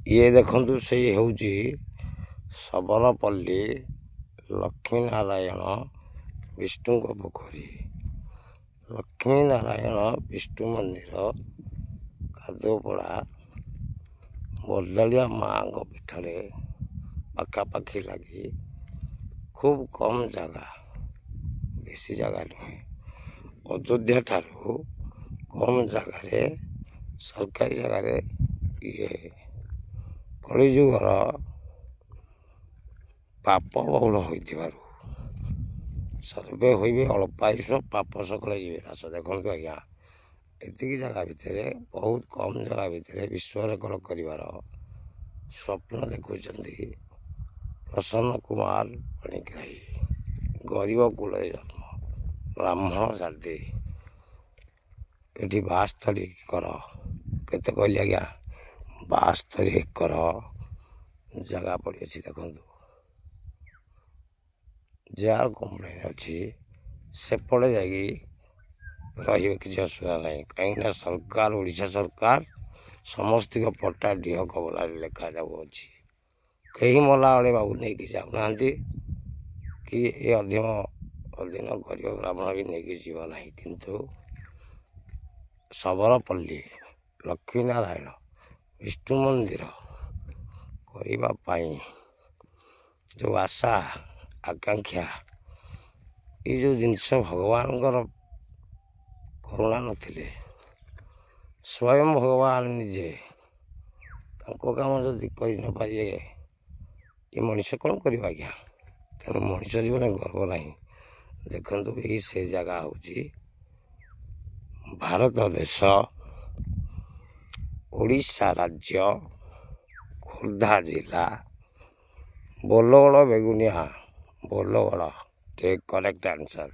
ये देखु से हूँ सबरपल्ली लक्ष्मीनारायण विष्णु पोखरी लक्ष्मीनारायण विष्णु मंदिर कादुपड़ा बरदालिया माँ पीठरे पखापाखि लगी खूब कम जगह बेसी जगह नुहे अयोध्या ठारू कम जगार सरकारी जगार ये कलिजुगर पाप बहुल हो सर्वे हुए अल्पायुष पाप सकले जी रास देखो आज्ञा एति जगह भितर बहुत कम जगह भितर विश्व रेकर्ड कर स्वप्न देखुं प्रसन्न कुमार पणिग्राही गरीब कूल जन्म ब्राह्मण जाति ये 72 एकर केते कहली आज्ञा 72 एकर जगह पड़ी अच्छी देखु जार कंप्लेन अच्छी सेपटे जाइए किसी असुविधा ना कहीं सरकार ओडिशा सरकार समस्त पट्टा डीह कबला लेखा जाऊँगी कहीं मला बेले बाबू नहीं जाऊना कि ये अधीन गरीब ब्राह्मण भी नहीं जीवना किंतु सबरपल्ली लक्ष्मीनारायण विष्णु मंदिर करने जो आशा आकांक्षा ये जो जिनस भगवान करुणा नथिले स्वयं भगवान निजे काम जदि कर न पारे ये मनीष कौन कर आज्ञा तेणु मनीष जीवन गर्व ना देखु यही से जगह हूँ भारत देश ओडिशा राज्य खोर्धा जिला बोलगड़ बेगुनिया बोलगड़ टेक correct answer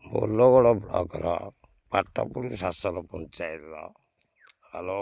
Bolgarh block Patpur शासन पंचायत हेलो।